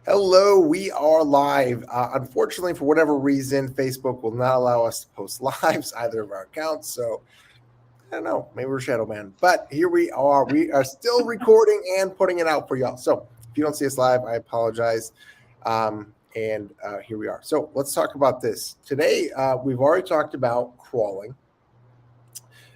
Hello, we are live. Unfortunately, for whatever reason, Facebook will not allow us to post lives either of our accounts. So I don't know, maybe we're shadow man, but here we are. We are still recording and putting it out for y'all. So if you don't see us live, I apologize. And here we are. So let's talk about this today. We've already talked about crawling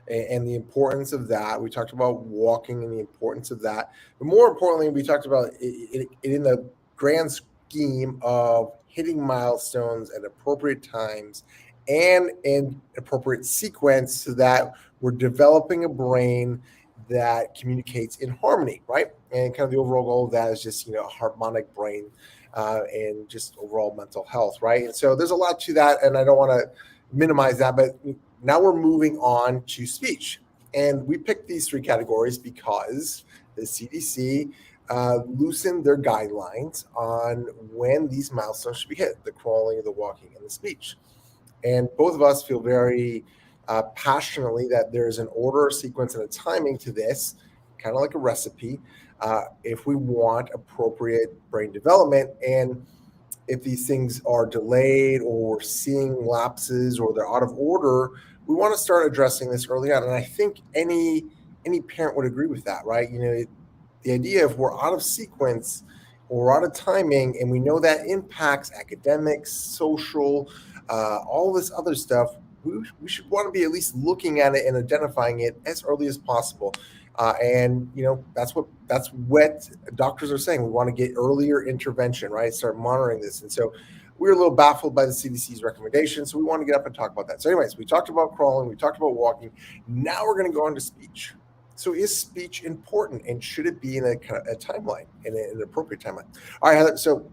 and the importance of that. We talked about walking and the importance of that. But more importantly, we talked about it in the grand scheme of hitting milestones at appropriate times and in appropriate sequence so that we're developing a brain that communicates in harmony, right? And kind of the overall goal of that is just, a harmonic brain and just overall mental health, right? And so there's a lot to that, and I don't want to minimize that, but now we're moving on to speech. And we picked these three categories because the CDC loosened their guidelines on when these milestones should be hit, the crawling, the walking, and the speech. And both of us feel very passionately that there's an order, a sequence, and a timing to this, kind of like a recipe, if we want appropriate brain development. And if these things are delayed or we're seeing lapses or they're out of order, we want to start addressing this early on. And I think any parent would agree with that, right? The idea of we're out of sequence or we're out of timing, and we know that impacts academics, social, all this other stuff. We should want to be at least looking at it and identifying it as early as possible. And that's what doctors are saying. We want to get earlier intervention, right? Start monitoring this. And so we're a little baffled by the CDC's recommendations. So we want to get up and talk about that. So anyways, we talked about crawling, we talked about walking. Now we're going to go on to speech. So is speech important, and should it be in a timeline, in an appropriate timeline? All right, Heather, so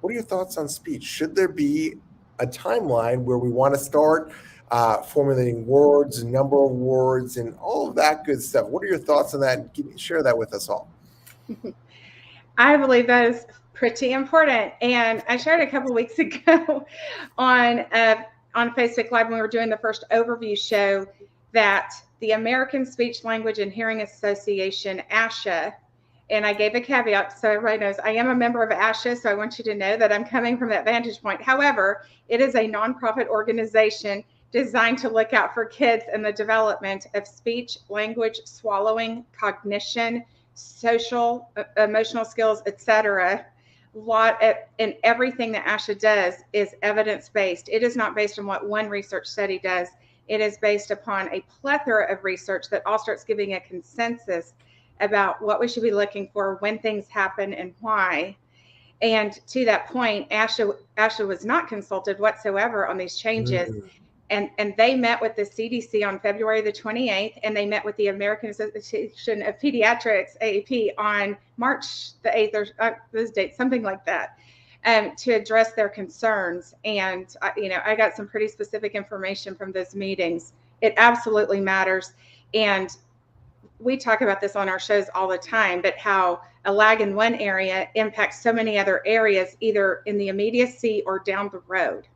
what are your thoughts on speech? Should there be a timeline where we want to start formulating words, number of words, and all of that good stuff? What are your thoughts on that? Share that with us all. I believe that is pretty important. And I shared a couple of weeks ago on Facebook Live when we were doing the first overview show that the American Speech, Language, and Hearing Association, ASHA, and I gave a caveat so everybody knows I am a member of ASHA, so I want you to know that I'm coming from that vantage point. However, it is a nonprofit organization designed to look out for kids and the development of speech, language, swallowing, cognition, social, emotional skills, etc. And everything that ASHA does is evidence-based. It is not based on what one research study does. It is based upon a plethora of research that all starts giving a consensus about what we should be looking for when things happen and why. And to that point, ASHA was not consulted whatsoever on these changes. And they met with the CDC on February the 28th, and they met with the American Association of Pediatrics, AAP, on March the 8th, or those dates, something like that, to address their concerns. And, I got some pretty specific information from those meetings. It absolutely matters. And we talk about this on our shows all the time, but how a lag in one area impacts so many other areas, either in the immediacy or down the road.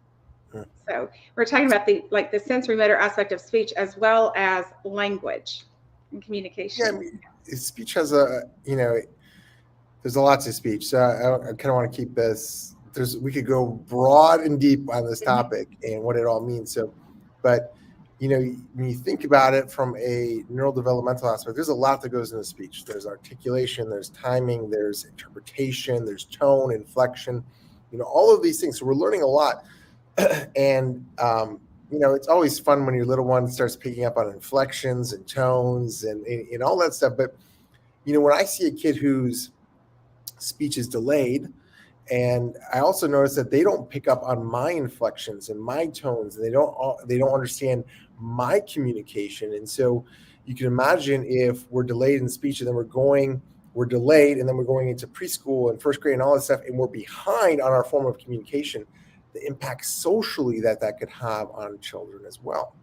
So we're talking about the sensory motor aspect of speech as well as language and communication. Yeah, I mean, speech has there's a lot to speech. So I kind of want to keep this. We could go broad and deep on this topic and what it all means. So, but when you think about it from a neurodevelopmental aspect, there's a lot that goes into speech. There's articulation, there's timing, there's interpretation, there's tone, inflection, all of these things. So we're learning a lot. And, it's always fun when your little one starts picking up on inflections and tones and all that stuff. But, when I see a kid whose speech is delayed, and I also notice that they don't pick up on my inflections and my tones, and they don't understand my communication. And so you can imagine if we're delayed in speech and then we're delayed and then we're going into preschool and first grade and all that stuff, and we're behind on our form of communication, the impact socially that could have on children as well.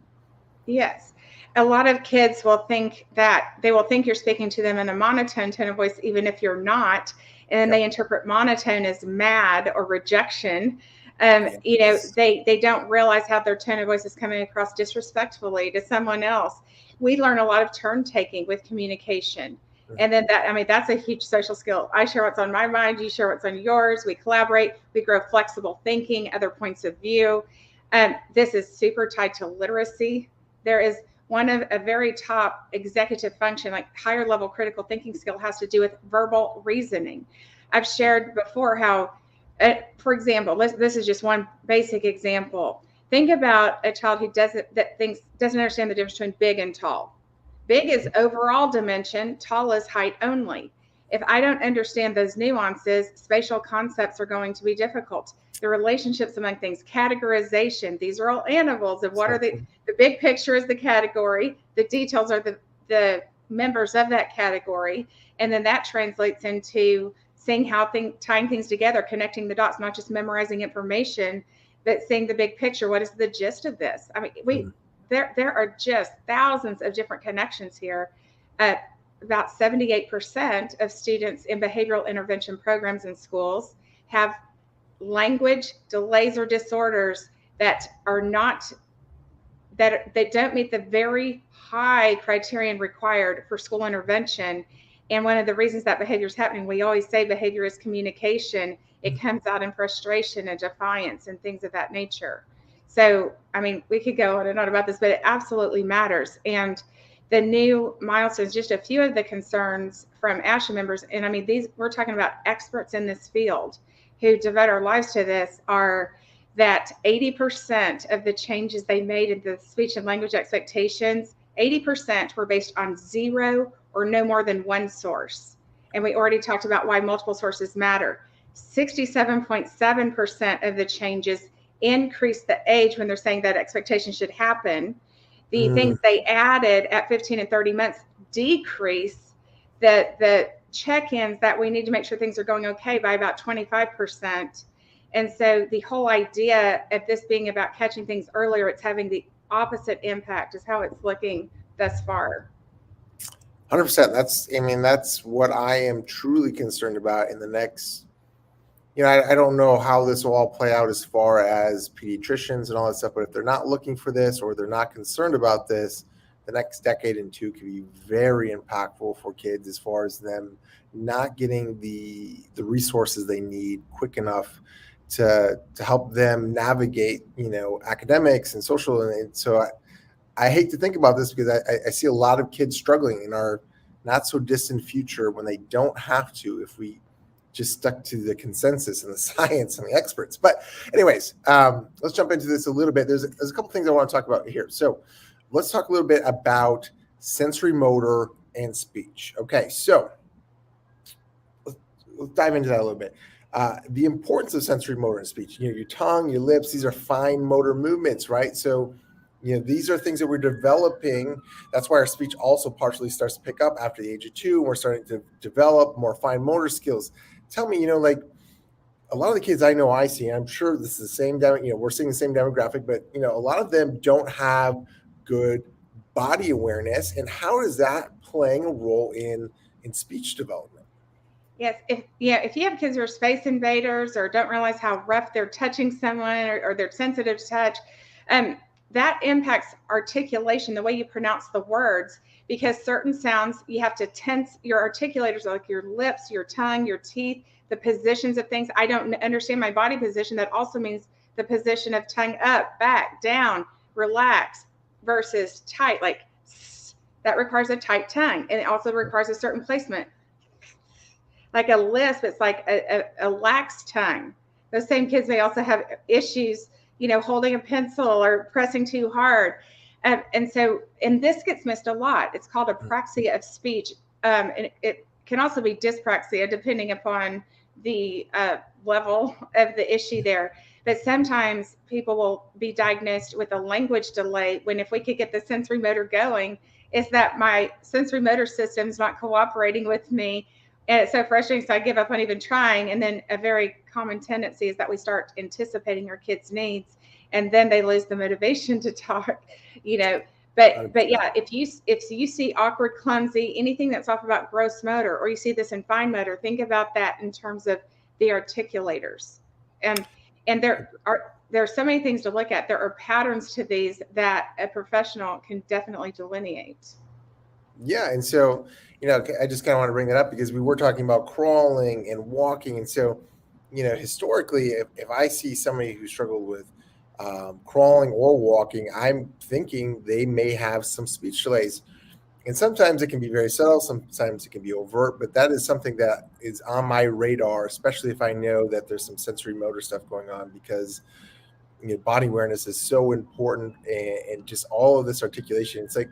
Yes. A lot of kids will think you're speaking to them in a monotone tone of voice, even if you're not. And then they interpret monotone as mad or rejection. They don't realize how their tone of voice is coming across disrespectfully to someone else. We learn a lot of turn taking with communication. And then that's a huge social skill. I share what's on my mind. You share what's on yours. We collaborate. We grow flexible thinking, other points of view. This is super tied to literacy. There is one of a very top executive function, like higher level critical thinking skill, has to do with verbal reasoning. I've shared before how, for example, this is just one basic example. Think about a child who doesn't understand the difference between big and tall. Big is overall dimension, tall is height only. If I don't understand those nuances, spatial concepts are going to be difficult. The relationships among things, categorization, these are all animals of what are the big picture is the category, the details are the members of that category, and then that translates into seeing how tying things together, connecting the dots, not just memorizing information, but seeing the big picture. What is the gist of this? I mean, there are just thousands of different connections here. About 78% of students in behavioral intervention programs in schools have language delays or disorders that don't meet the very high criterion required for school intervention. And one of the reasons that behavior is happening, we always say behavior is communication. It comes out in frustration and defiance and things of that nature. So, I mean, we could go on and on about this, but it absolutely matters. And the new milestones, just a few of the concerns from ASHA members, and I mean, we're talking about experts in this field who devote our lives to this, are that 80% of the changes they made in the speech and language expectations, 80% were based on zero or no more than one source. And we already talked about why multiple sources matter. 67.7% of the changes increase the age when they're saying that expectation should happen. The things they added at 15 and 30 months decrease the check-ins that we need to make sure things are going okay by about 25%. And so the whole idea of this being about catching things earlier, it's having the opposite impact is how it's looking thus far. 100%. That's what I am truly concerned about in the next, I don't know how this will all play out as far as pediatricians and all that stuff, but if they're not looking for this or they're not concerned about this, the next decade and two could be very impactful for kids as far as them not getting the resources they need quick enough to help them navigate, academics and social. And so I hate to think about this because I see a lot of kids struggling in our not so distant future when they don't have to, if we just stuck to the consensus and the science and the experts. But anyways, let's jump into this a little bit. There's a couple things I want to talk about here. So let's talk a little bit about sensory motor and speech. Okay, so let's dive into that a little bit. The importance of sensory motor and speech, your tongue, your lips, these are fine motor movements, right? So, these are things that we're developing. That's why our speech also partially starts to pick up after the age of 2. And we're starting to develop more fine motor skills. Tell me, like a lot of the kids I see, I'm sure this is the same, we're seeing the same demographic, but, a lot of them don't have good body awareness. And how is that playing a role in speech development? Yes, if you have kids who are space invaders or don't realize how rough they're touching someone or they're sensitive to touch, that impacts articulation, the way you pronounce the words, because certain sounds you have to tense your articulators, like your lips, your tongue, your teeth, the positions of things. I don't understand my body position. That also means the position of tongue up, back, down, relax versus tight. Like that requires a tight tongue, and it also requires a certain placement. Like a lisp, it's like a lax tongue. Those same kids may also have issues, holding a pencil or pressing too hard. And this gets missed a lot. It's called apraxia of speech. And it can also be dyspraxia, depending upon the level of the issue there. But sometimes people will be diagnosed with a language delay when, if we could get the sensory motor going, is that my sensory motor system's not cooperating with me. And it's so frustrating, so I give up on even trying. And then a very common tendency is that we start anticipating our kids' needs, and then they lose the motivation to talk, But yeah, if you see awkward, clumsy, anything that's off about gross motor, or you see this in fine motor, think about that in terms of the articulators. And there are so many things to look at. There are patterns to these that a professional can definitely delineate. Yeah, and so I just kind of want to bring that up because we were talking about crawling and walking, and so historically, if I see somebody who struggled with crawling or walking, I'm thinking they may have some speech delays. And sometimes it can be very subtle, sometimes it can be overt, but that is something that is on my radar, especially if I know that there's some sensory motor stuff going on, because body awareness is so important, and just all of this articulation. It's like,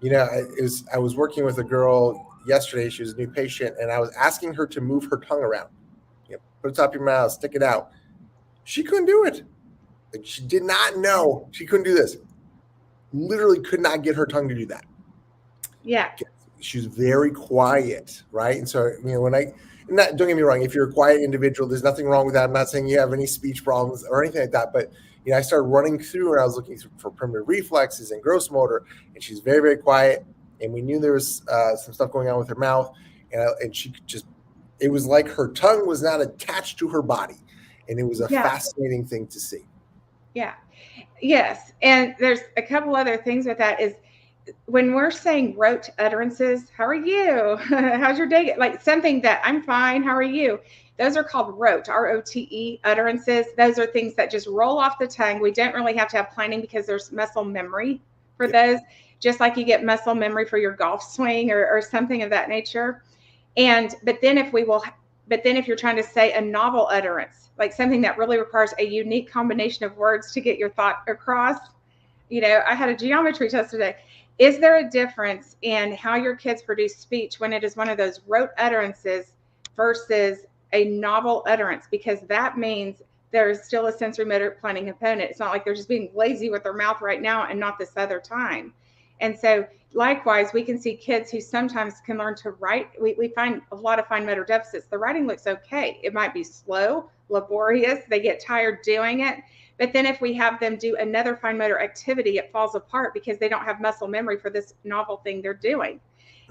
I was working with a girl yesterday. She was a new patient, and I was asking her to move her tongue around. Put it top of your mouth, stick it out. She couldn't do it. Like, she did not know she couldn't do this. Literally could not get her tongue to do that. Yeah. She's very quiet, right? And so, don't get me wrong, if you're a quiet individual, there's nothing wrong with that. I'm not saying you have any speech problems or anything like that, but I started running through and I was looking for primitive reflexes and gross motor, and she's very, very quiet. And we knew there was some stuff going on with her mouth, and she could just, it was like her tongue was not attached to her body, and it was a fascinating thing to see. Yeah. Yes. And there's a couple other things with that is, when we're saying rote utterances, how are you? How's your day? Like something that I'm fine. How are you? Those are called rote, ROTE utterances. Those are things that just roll off the tongue. We don't really have to have planning because there's muscle memory for those, just like you get muscle memory for your golf swing or something of that nature. But then if you're trying to say a novel utterance, like something that really requires a unique combination of words to get your thought across, I had a geometry test today. Is there a difference in how your kids produce speech when it is one of those rote utterances versus a novel utterance? Because that means there's still a sensory motor planning component. It's not like they're just being lazy with their mouth right now and not this other time. And so likewise, we can see kids who sometimes can learn to write. We find a lot of fine motor deficits. The writing looks okay. It might be slow, laborious. They get tired doing it. But then if we have them do another fine motor activity, it falls apart because they don't have muscle memory for this novel thing they're doing.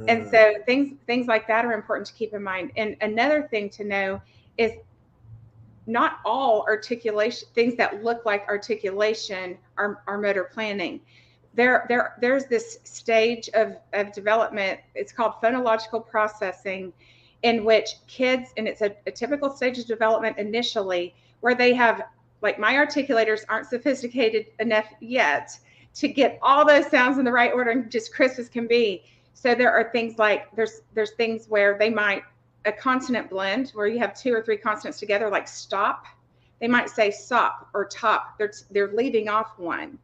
And so things like that are important to keep in mind. And another thing to know is not all articulation, things that look like articulation are motor planning. There's this stage of development. It's called phonological processing, in which kids, and it's a typical stage of development initially, where they have, like, my articulators aren't sophisticated enough yet to get all those sounds in the right order and just crisp as can be. So there are things like, there's things where they might, a consonant blend where you have 2 or 3 consonants together, like stop. They might say sop or top. They're leaving off one.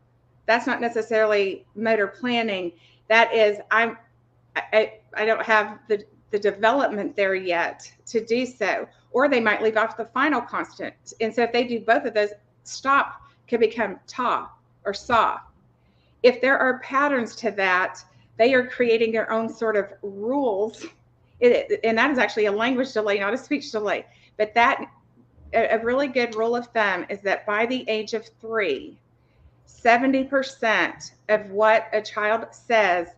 That's not necessarily motor planning. That is, I don't have the development there yet to do so. Or they might leave off the final consonant. And so if they do both of those, stop could become ta or saw. If there are patterns to that, they are creating their own sort of rules. And that is actually a language delay, not a speech delay. But that, a really good rule of thumb is that by the age of 3, 70% of what a child says,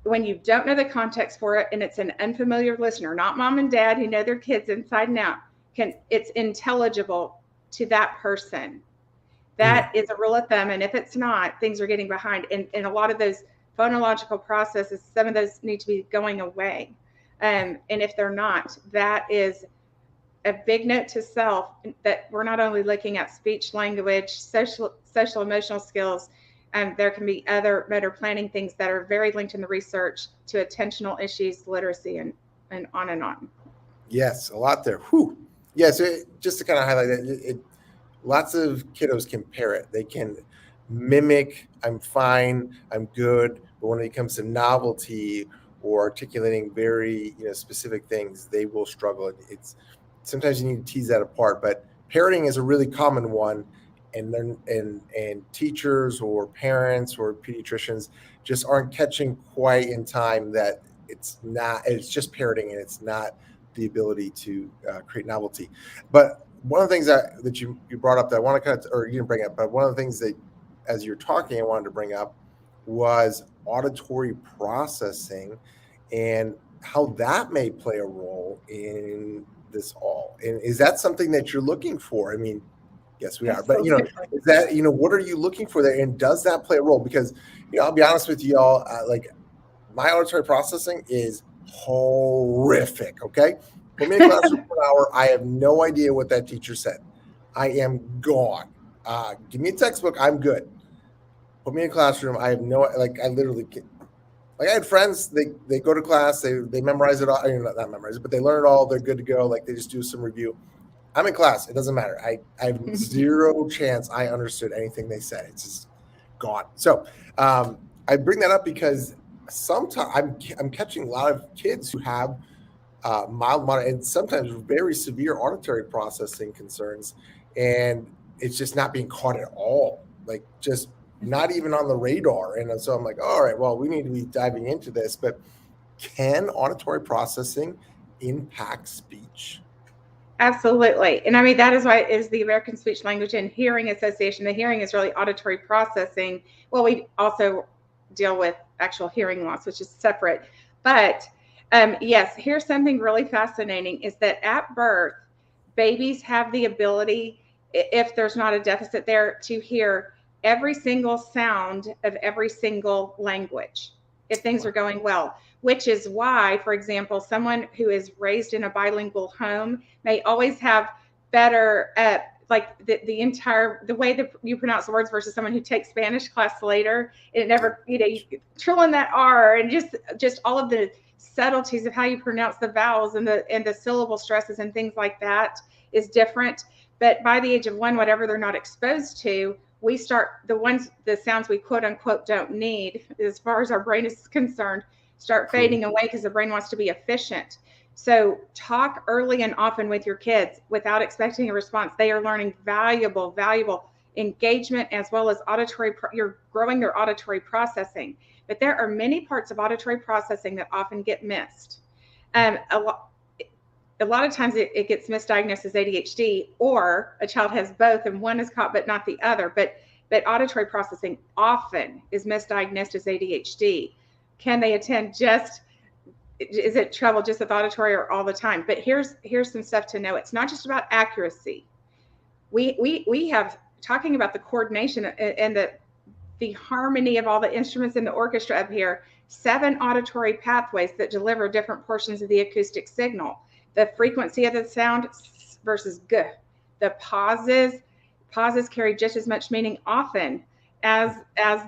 when you don't know the context for it and it's an unfamiliar listener, not mom and dad who know their kids inside and out, it's intelligible to that person. That is a rule of thumb. And if it's not, things are getting behind. And a lot of those phonological processes, some of those need to be going away. And if they're not, that is a big note to self, that we're not only looking at speech, language, social emotional skills. There can be other motor planning things that are very linked in the research to attentional issues, literacy, and on and on. Yes, a lot there. Whew. Yeah, so just to kind of highlight that, lots of kiddos can parrot. They can mimic, I'm fine, I'm good. But when it comes to novelty or articulating very specific things, they will struggle. It's sometimes you need to tease that apart. But parroting is a really common one. And teachers or parents or pediatricians just aren't catching quite in time that it's just parroting, and it's not the ability to create novelty. But one of the things that you brought up that I want to or you didn't bring up, but one of the things that as you're talking I wanted to bring up was auditory processing and how that may play a role in this all. And is that something that you're looking for? I mean, yes, we are. But, is that, what are you looking for there? And does that play a role? Because, I'll be honest with you all, like, my auditory processing is horrific. Okay. Put me in a classroom for an hour. I have no idea what that teacher said. I am gone. Give me a textbook. I'm good. Put me in a classroom. I have no, like, I literally can't. Like, I had friends, they go to class, they memorize it all. I mean, not memorize it, but they learn it all. They're good to go. Like, they just do some review. I'm in class. It doesn't matter. I have zero chance I understood anything they said. It's just gone. So I bring that up because sometimes I'm catching a lot of kids who have mild, moderate, and sometimes very severe auditory processing concerns, and it's just not being caught at all. Like, just not even on the radar. And so I'm like, all right, well, we need to be diving into this. But can auditory processing impact speech? Absolutely. And I mean, that is why it is the American Speech Language and Hearing Association. The hearing is really auditory processing. Well, we also deal with actual hearing loss, which is separate. But yes, here's something really fascinating is that at birth, babies have the ability, if there's not a deficit there, to hear every single sound of every single language if things are going well, which is why, for example, someone who is raised in a bilingual home may always have better, like the way that you pronounce the words versus someone who takes Spanish class later. It never, trilling that R and just all of the subtleties of how you pronounce the vowels and the syllable stresses and things like that is different. But by the age of 1, whatever they're not exposed to, we start the sounds we quote unquote don't need, as far as our brain is concerned, start fading away because the brain wants to be efficient. So talk early and often with your kids without expecting a response. They are learning valuable engagement as well as auditory. You're growing their auditory processing. But there are many parts of auditory processing that often get missed. A lot of times it gets misdiagnosed as ADHD, or a child has both and one is caught but not the other. But auditory processing often is misdiagnosed as ADHD. Can they attend is it trouble just with auditory or all the time? But here's some stuff to know. It's not just about accuracy. We have, talking about the coordination and the harmony of all the instruments in the orchestra up here, 7 auditory pathways that deliver different portions of the acoustic signal. The frequency of the sound versus g. The pauses carry just as much meaning often as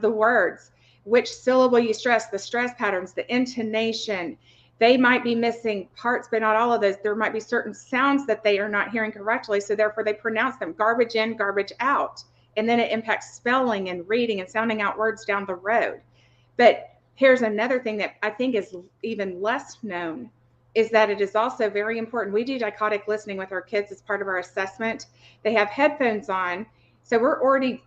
the words. Which syllable you stress, the stress patterns, the intonation. They might be missing parts, but not all of those. There might be certain sounds that they are not hearing correctly, so therefore they pronounce them garbage in, garbage out. And then it impacts spelling and reading and sounding out words down the road. But here's another thing that I think is even less known, is that it is also very important. We do dichotic listening with our kids as part of our assessment. They have headphones on, so we're already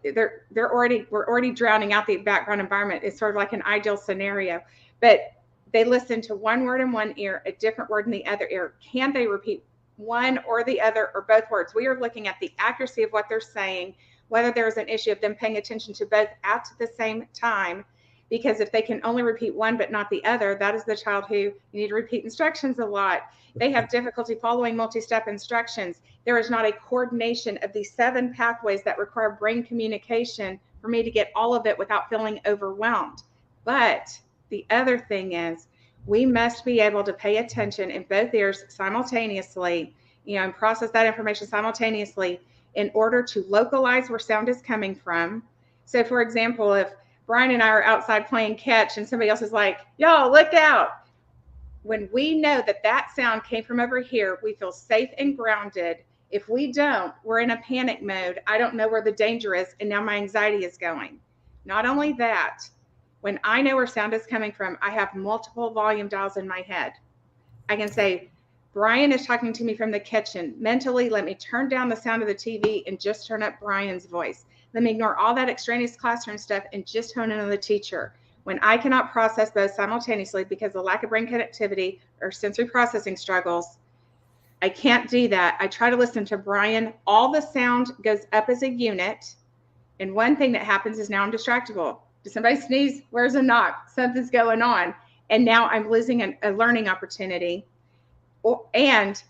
drowning out the background environment. It's sort of like an ideal scenario, but they listen to one word in one ear, a different word in the other ear. Can they repeat one or the other or both words? We are looking at the accuracy of what they're saying, whether there's an issue of them paying attention to both at the same time. Because if they can only repeat one but not the other, that is the child who you need to repeat instructions a lot. They have difficulty following multi-step instructions. There is not a coordination of these 7 pathways that require brain communication for me to get all of it without feeling overwhelmed. But the other thing is, we must be able to pay attention in both ears simultaneously, and process that information simultaneously in order to localize where sound is coming from. So for example, if Brian and I are outside playing catch and somebody else is like, y'all, look out. When we know that sound came from over here, we feel safe and grounded. If we don't, we're in a panic mode. I don't know where the danger is, and now my anxiety is going. Not only that, when I know where sound is coming from, I have multiple volume dials in my head. I can say, Brian is talking to me from the kitchen. Mentally, let me turn down the sound of the TV and just turn up Brian's voice. Let me ignore all that extraneous classroom stuff and just hone in on the teacher. When I cannot process both simultaneously because of the lack of brain connectivity or sensory processing struggles, I can't do that. I try to listen to Brian. All the sound goes up as a unit. And one thing that happens is now I'm distractible. Does somebody sneeze? Where's a knock? Something's going on. And now I'm losing a learning opportunity. And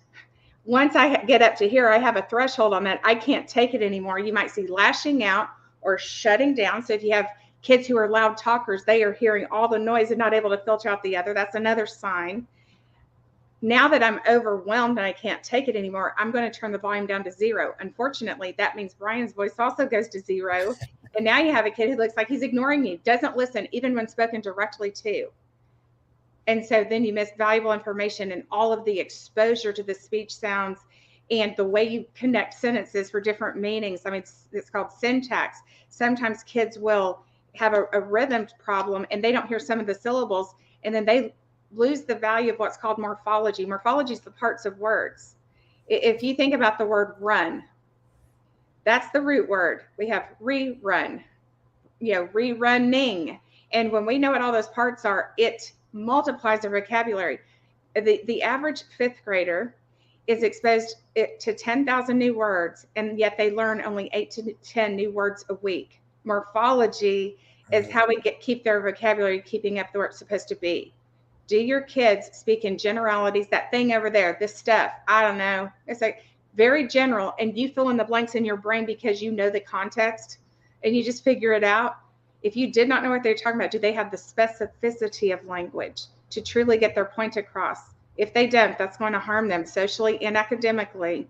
once I get up to here, I have a threshold on that. I can't take it anymore. You might see lashing out or shutting down. So if you have Kids who are loud talkers, they are hearing all the noise and not able to filter out the other. That's another sign. Now that I'm overwhelmed and I can't take it anymore, I'm going to turn the volume down to 0. Unfortunately, that means Brian's voice also goes to 0. And now you have a kid who looks like he's ignoring you, doesn't listen, even when spoken directly to. And so then you miss valuable information and all of the exposure to the speech sounds and the way you connect sentences for different meanings. I mean, it's called syntax. Sometimes kids will have a rhythm problem and they don't hear some of the syllables, and then they lose the value of what's called morphology. Morphology is the parts of words. If you think about the word run, that's the root word. We have rerun, rerunning. And when we know what all those parts are, it multiplies their vocabulary. The average 5th grader is exposed to 10,000 new words, and yet they learn only 8 to 10 new words a week. Morphology is how we keep their vocabulary keeping up where it's supposed to be. Do your kids speak in generalities? That thing over there, this stuff, I don't know. It's like very general, and you fill in the blanks in your brain because you know the context and you just figure it out. If you did not know what they're talking about, do they have the specificity of language to truly get their point across? If they don't, that's going to harm them socially and academically.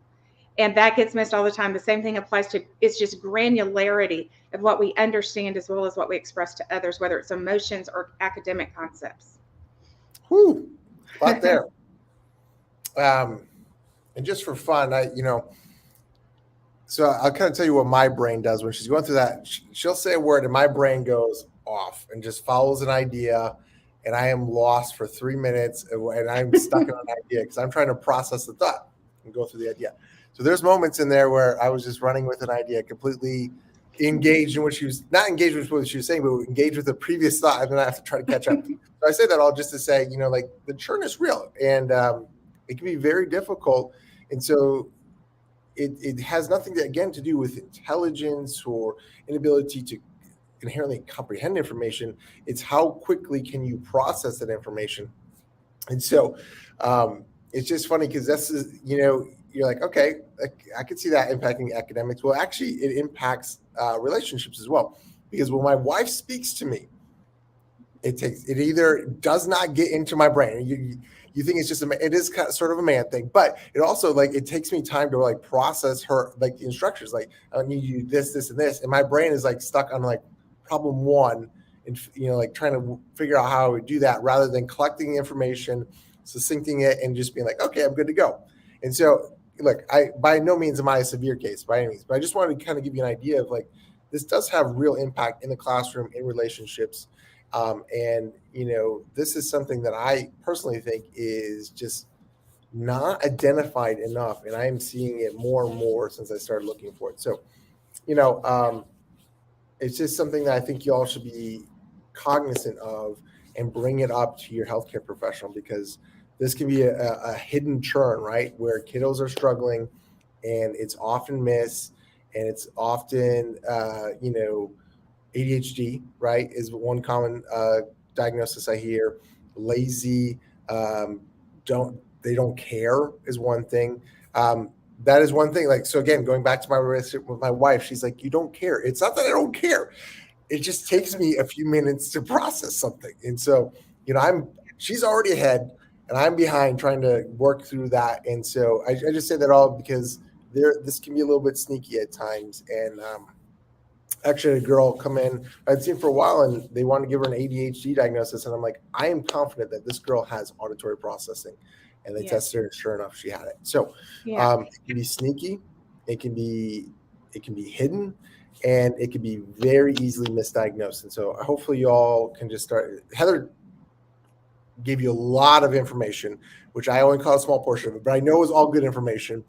And that gets missed all the time. The same thing applies to, it's just granularity of what we understand as well as what we express to others, whether it's emotions or academic concepts. Whew, a lot there. And just for fun, so I'll kind of tell you what my brain does when she's going through that. She'll say a word and my brain goes off and just follows an idea, and I am lost for 3 minutes, and I'm stuck in an idea because I'm trying to process the thought and go through the idea. So there's moments in there where I was just running with an idea, completely engaged in what she was, not engaged with what she was saying, but engaged with the previous thought, and then I have to try to catch up. So I say that all just to say, like the churn is real, and it can be very difficult. And so it has nothing to do with intelligence or inability to inherently comprehend information. It's how quickly can you process that information. And so it's just funny because this is, you're like, okay, I could see that impacting academics. Well, actually, it impacts relationships as well. Because when my wife speaks to me, it either does not get into my brain. You think it's just it is kind of, sort of a man thing, but it also it takes me time to process her the instructions. I need you to do this, and this, and my brain is stuck on problem 1, and trying to figure out how I would do that rather than collecting the information, succincting it, and just being okay, I'm good to go. And so, look, I by no means am I a severe case by any means, but I just wanted to kind of give you an idea of this does have real impact in the classroom, in relationships. And this is something that I personally think is just not identified enough, and I am seeing it more and more since I started looking for it. So, it's just something that I think you all should be cognizant of and bring it up to your healthcare professional, because this can be a hidden churn, right? Where kiddos are struggling, and it's often missed, and it's often, ADHD, right, is one common diagnosis I hear. Lazy, they don't care is one thing. That is one thing. So again, going back to my relationship with my wife, she's like, you don't care. It's not that I don't care. It just takes me a few minutes to process something. And so, she's already ahead and I'm behind trying to work through that. And so I just say that all because this can be a little bit sneaky at times. And actually, a girl come in I'd seen for a while, and they wanted to give her an ADHD diagnosis. And I'm like, I am confident that this girl has auditory processing. And they tested her, and sure enough, she had it. So it can be sneaky, it can be hidden, and it can be very easily misdiagnosed. And so hopefully you all can just start. Heather gave you a lot of information, which I only caught a small portion of it, but I know it was all good information.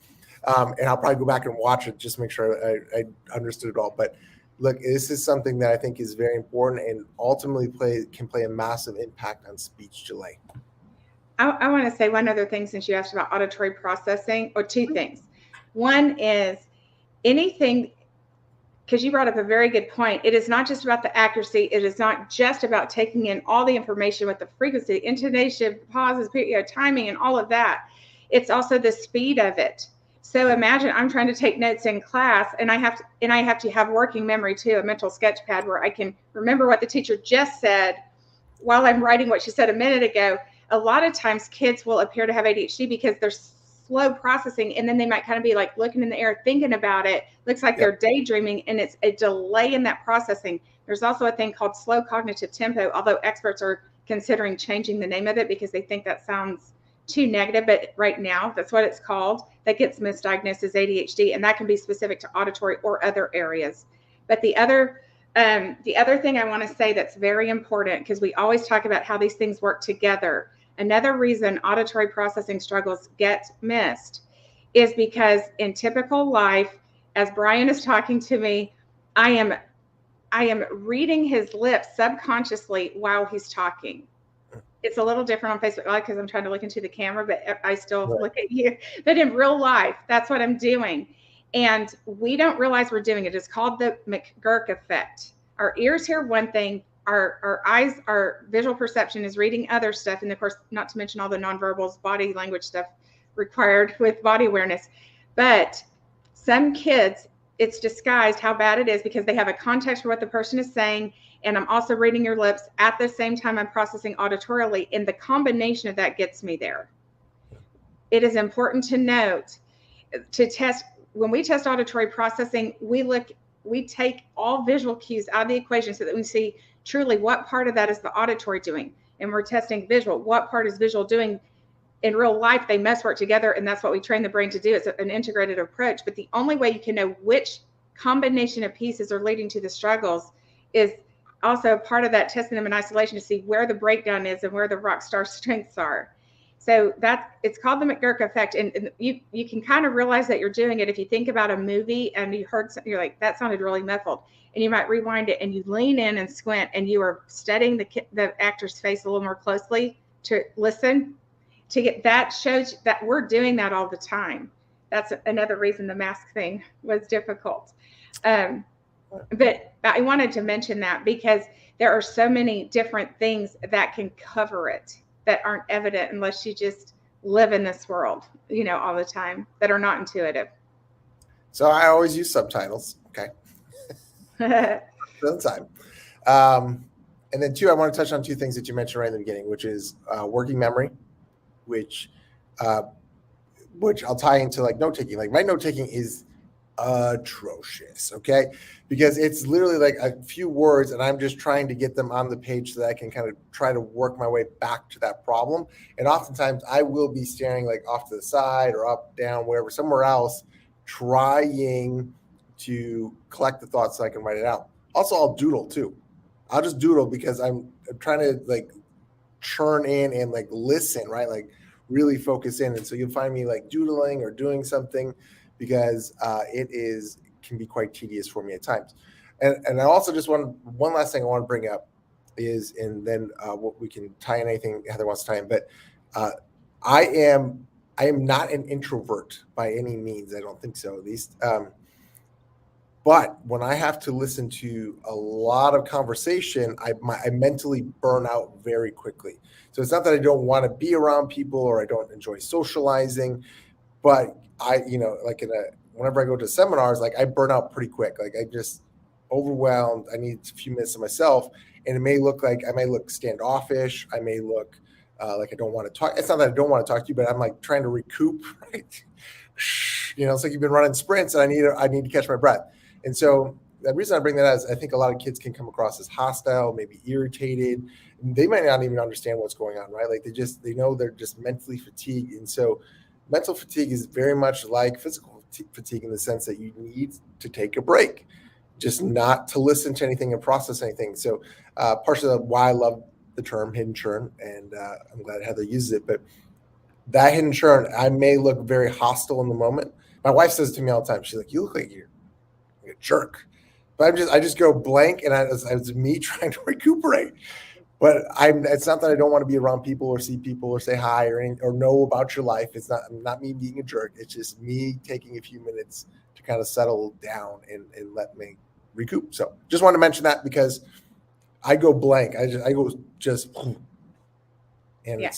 And I'll probably go back and watch it just to make sure I understood it all. But look, this is something that I think is very important and ultimately can play a massive impact on speech delay. I want to say one other thing, since you asked about auditory processing, or two things. One is anything, because you brought up a very good point. It is not just about the accuracy. It is not just about taking in all the information with the frequency, intonation, pauses, timing, and all of that. It's also the speed of it. So imagine I'm trying to take notes in class, and I have to have working memory too, a mental sketch pad where I can remember what the teacher just said while I'm writing what she said a minute ago. A lot of times kids will appear to have ADHD because they're slow processing, and then they might kind of be like looking in the air thinking about it. Looks like they're daydreaming, and it's a delay in that processing. There's also a thing called slow cognitive tempo, although experts are considering changing the name of it because they think that sounds too negative, but right now that's what it's called. That gets misdiagnosed as ADHD, and that can be specific to auditory or other areas. But the other thing I want to say that's very important, because we always talk about how these things work together. Another reason auditory processing struggles get missed is because in typical life, as Brian is talking to me, I am reading his lips subconsciously while he's talking. It's a little different on Facebook Live because I'm trying to look into the camera, but I still look at you. But in real life, that's what I'm doing. And we don't realize we're doing it. It's called the McGurk effect. Our ears hear one thing, our eyes, our visual perception is reading other stuff. And of course, not to mention all the nonverbals, body language stuff required with body awareness. But some kids, it's disguised how bad it is because they have a context for what the person is saying. And I'm also reading your lips at the same time I'm processing auditorily. And the combination of that gets me there. It is important to note, to test, when we test auditory processing, we take all visual cues out of the equation so that we see truly what part of that is the auditory doing. And we're testing visual. What part is visual doing? In real life, they must work together, and that's what we train the brain to do. It's an integrated approach. But the only way you can know which combination of pieces are leading to the struggles is also part of that testing them in isolation to see where the breakdown is and where the rock star strengths are. So it's called the McGurk effect. And you can kind of realize that you're doing it if you think about a movie and you heard something, you're like, that sounded really muffled. And you might rewind it and you lean in and squint and you are studying the actor's face a little more closely to listen. To get that shows that we're doing that all the time. That's another reason the mask thing was difficult. But I wanted to mention that because there are so many different things that can cover it that aren't evident unless you just live in this world, all the time, that are not intuitive. So I always use subtitles. Okay. For the time. And then two, I want to touch on two things that you mentioned right in the beginning, which is working memory, which I'll tie into like note taking. Like my note taking is atrocious, okay? Because it's literally like a few words and I'm just trying to get them on the page so that I can kind of try to work my way back to that problem. And oftentimes I will be staring like off to the side or up, down, wherever, somewhere else, trying to collect the thoughts so I can write it out. Also, I'll doodle too. I'll just doodle because I'm trying to like churn in and like listen, right? Like really focus in. And so you'll find me like doodling or doing something because it can be quite tedious for me at times. And I also just one last thing I want to bring up is, and then what we can tie in anything Heather wants to tie in, but I am not an introvert by any means. I don't think so, at least. But when I have to listen to a lot of conversation, I mentally burn out very quickly. So it's not that I don't want to be around people or I don't enjoy socializing, but like whenever I go to seminars, like I burn out pretty quick. Like I just overwhelmed. I need a few minutes to myself, and it may look like I may look standoffish. I may look like I don't want to talk. It's not that I don't want to talk to you, but I'm like trying to recoup. Right? It's like you've been running sprints, and I need to catch my breath. And so the reason I bring that up is I think a lot of kids can come across as hostile, maybe irritated. They might not even understand what's going on, right? Like they know they're just mentally fatigued, and so mental fatigue is very much like physical fatigue in the sense that you need to take a break, just not to listen to anything and process anything. So partially why I love the term hidden churn, and I'm glad Heather uses it. But that hidden churn, I may look very hostile in the moment. My wife says to me all the time, she's like, "You look like you're a jerk," but I just go blank, and it's me trying to recuperate. But it's not that I don't want to be around people or see people or say hi or know about your life. It's not me being a jerk. It's just me taking a few minutes to kind of settle down and let me recoup. So just wanted to mention that because I go blank. I go just, and yeah.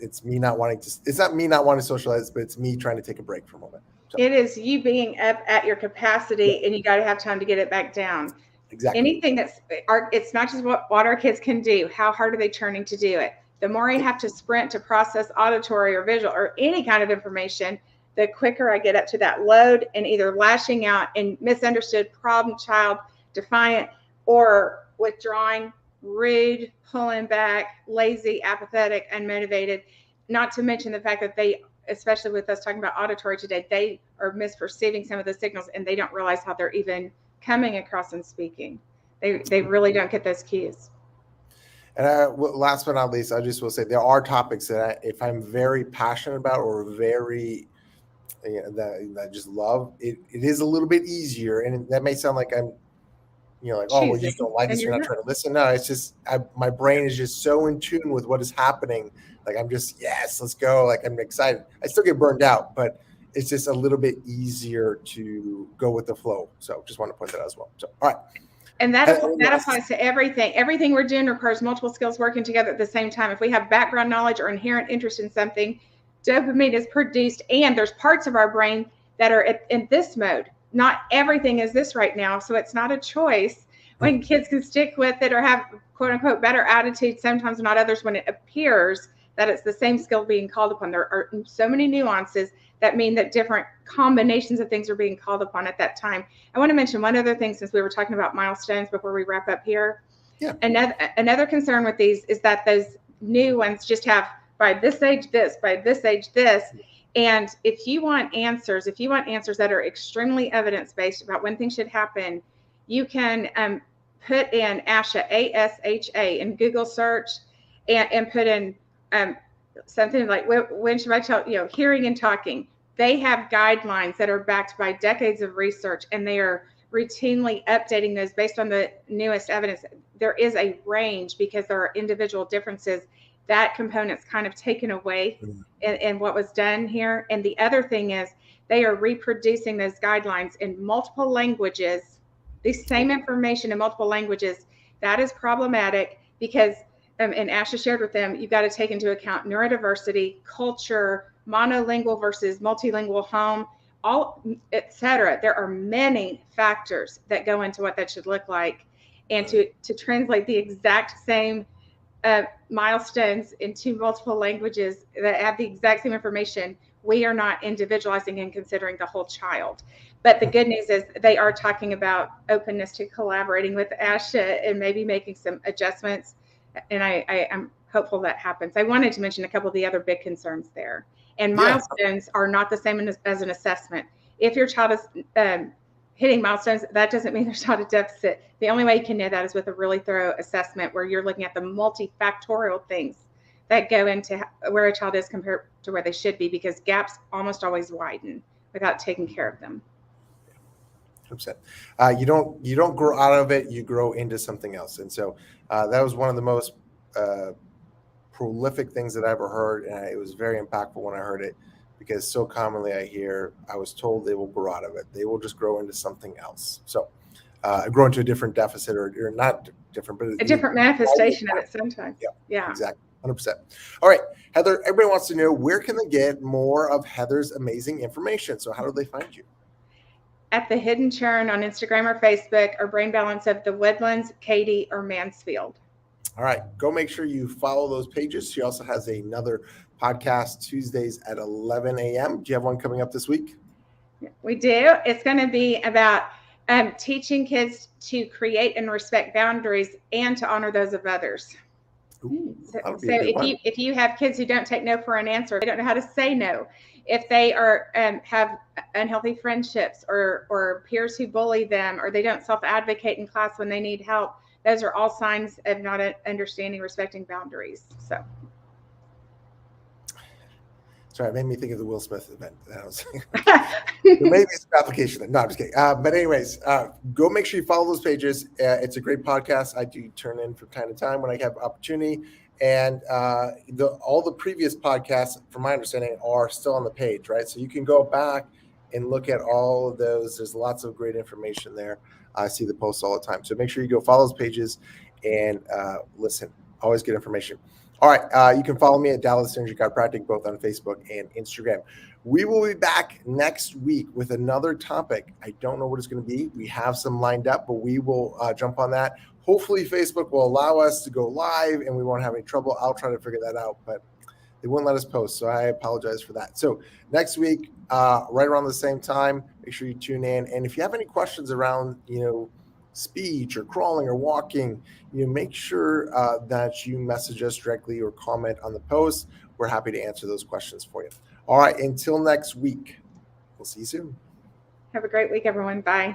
It's me not wanting to. It's not me not wanting to socialize, but it's me trying to take a break for a moment. So, it is you being up at your capacity, and you got to have time to get it back down. exactly. Anything it's not just what our kids can do. How hard are they turning to do it? The more I have to sprint to process auditory or visual or any kind of information, the quicker I get up to that load and either lashing out and misunderstood, problem child, defiant, or withdrawing, rude, pulling back, lazy, apathetic, unmotivated. Not to mention the fact that they, especially with us talking about auditory today, they are misperceiving some of the signals and they don't realize how they're even coming across and speaking. They really don't get those cues. And last but not least, I just will say there are topics that if I'm very passionate about or very that I just love, it is a little bit easier. And that may sound like I'm, like, oh, well, you just don't like this, you're not trying to listen. No, it's just my brain is just so in tune with what is happening. Like, I'm just, yes, let's go. Like, I'm excited. I still get burned out, but it's just a little bit easier to go with the flow. So just want to point that out as well. So, all right. And that applies to everything. Everything we're doing requires multiple skills working together at the same time. If we have background knowledge or inherent interest in something, dopamine is produced, and there's parts of our brain that are in this mode. Not everything is this right now, so it's not a choice. When kids can stick with it or have quote unquote better attitude, sometimes not others, when it appears that it's the same skill being called upon. There are so many nuances that mean that different combinations of things are being called upon at that time. I want to mention one other thing, since we were talking about milestones before we wrap up here. Yeah. Another concern with these is that those new ones just have by this age this, by this age this. And if you want answers that are extremely evidence-based about when things should happen, you can put in ASHA, A-S-H-A, in Google search and put in something like, when should I tell, hearing and talking. They have guidelines that are backed by decades of research, and they are routinely updating those based on the newest evidence. There is a range because there are individual differences. That component's kind of taken away in what was done here. And the other thing is they are reproducing those guidelines in multiple languages, the same information in multiple languages. That is problematic because, and Asha shared with them, you've got to take into account neurodiversity, culture, monolingual versus multilingual home, all, et cetera. There are many factors that go into what that should look like. And to translate the exact same milestones into multiple languages that have the exact same information, we are not individualizing and considering the whole child. But the good news is they are talking about openness to collaborating with ASHA and maybe making some adjustments. And I am hopeful that happens. I wanted to mention a couple of the other big concerns there. And milestones are not the same as an assessment. If your child is hitting milestones, that doesn't mean there's not a deficit. The only way you can know that is with a really thorough assessment where you're looking at the multifactorial things that go into where a child is compared to where they should be, because gaps almost always widen without taking care of them. 100%. You don't grow out of it, you grow into something else. And so that was one of the most prolific things that I ever heard, and it was very impactful when I heard it, because so commonly I was told they will grow out of it. They will just grow into something else. So grow into a different deficit or not different, but a different manifestation of it sometimes. Yeah. Exactly. 100%. All right, Heather, everybody wants to know, where can they get more of Heather's amazing information? So how do they find you? At the Hidden Churn on Instagram or Facebook, or Brain Balance of the Woodlands, Katy, or Mansfield. All right, go make sure you follow those pages. She also has another podcast Tuesdays at 11 a.m. Do you have one coming up this week? We do. It's going to be about teaching kids to create and respect boundaries and to honor those of others. Ooh, so if you have kids who don't take no for an answer, they don't know how to say no, if they are have unhealthy friendships or peers who bully them, or they don't self-advocate in class when they need help, those are all signs of not understanding, respecting boundaries. So. Sorry, it made me think of the Will Smith event. Maybe it's an application. No, I'm just kidding. But anyways, go make sure you follow those pages. It's a great podcast. I do turn in from time to time when I have opportunity. And all the previous podcasts, from my understanding, are still on the page, right? So you can go back and look at all of those. There's lots of great information there. I see the posts all the time. So make sure you go follow those pages and listen. Always good information. All right. You can follow me at Dallas Synergy Chiropractic, both on Facebook and Instagram. We will be back next week with another topic. I don't know what it's going to be. We have some lined up, but we will jump on that. Hopefully, Facebook will allow us to go live and we won't have any trouble. I'll try to figure that out, but they wouldn't let us post, so I apologize for that. So next week, right around the same time, make sure you tune in. And if you have any questions around, speech or crawling or walking, make sure that you message us directly or comment on the post. We're happy to answer those questions for you. All right, until next week, we'll see you soon. Have a great week, everyone. Bye.